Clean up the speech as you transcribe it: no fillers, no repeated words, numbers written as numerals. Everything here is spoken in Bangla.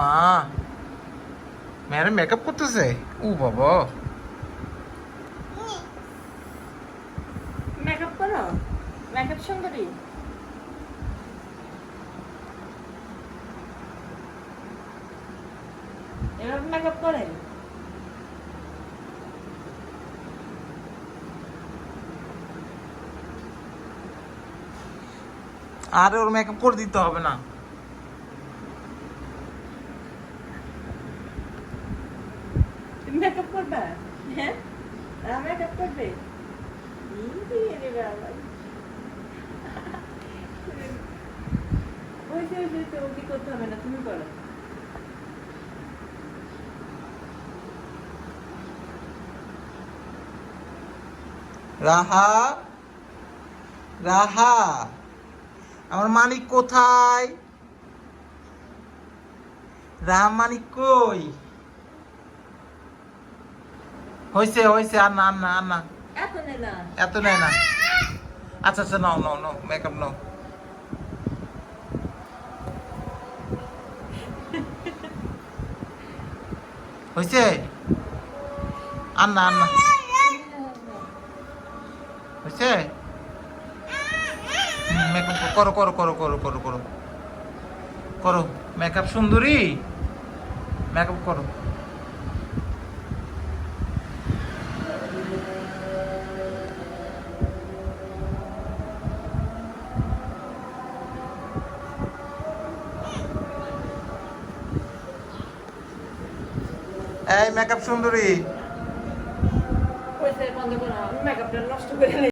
মা, ম্যাডাম মেকআপ করতেছে। ও বাবা, মেকআপ করো, মেকআপ সুন্দরী। এভাবে মেকআপ করে? আরে ওর মেকআপ করে দিতে হবে না। তুমি মেকআপ করবা? হ্যাঁ, মেকআপ করবে। ইরে বাবা, ওই ওকে করতে হবে না, তুমি করো। রাহা, রাহা, আমার মানিক কোথায়? রাহা মানিক কই? হয়েছে হয়েছে, আর না আর না আর না, এত নে না। এত নেয় না। আচ্ছা আচ্ছা, নাও নাও নাও, মেকআপ নাও। হয়েছে, আর না আর না, হয়েছে। মেকআপ করো করো করো করো করো করো করো, মেকআপ সুন্দরী, মেকআপ করো। এই মেকআপ সুন্দরী। পয়সা বন্ধ করো, মেকআপটা নষ্ট করে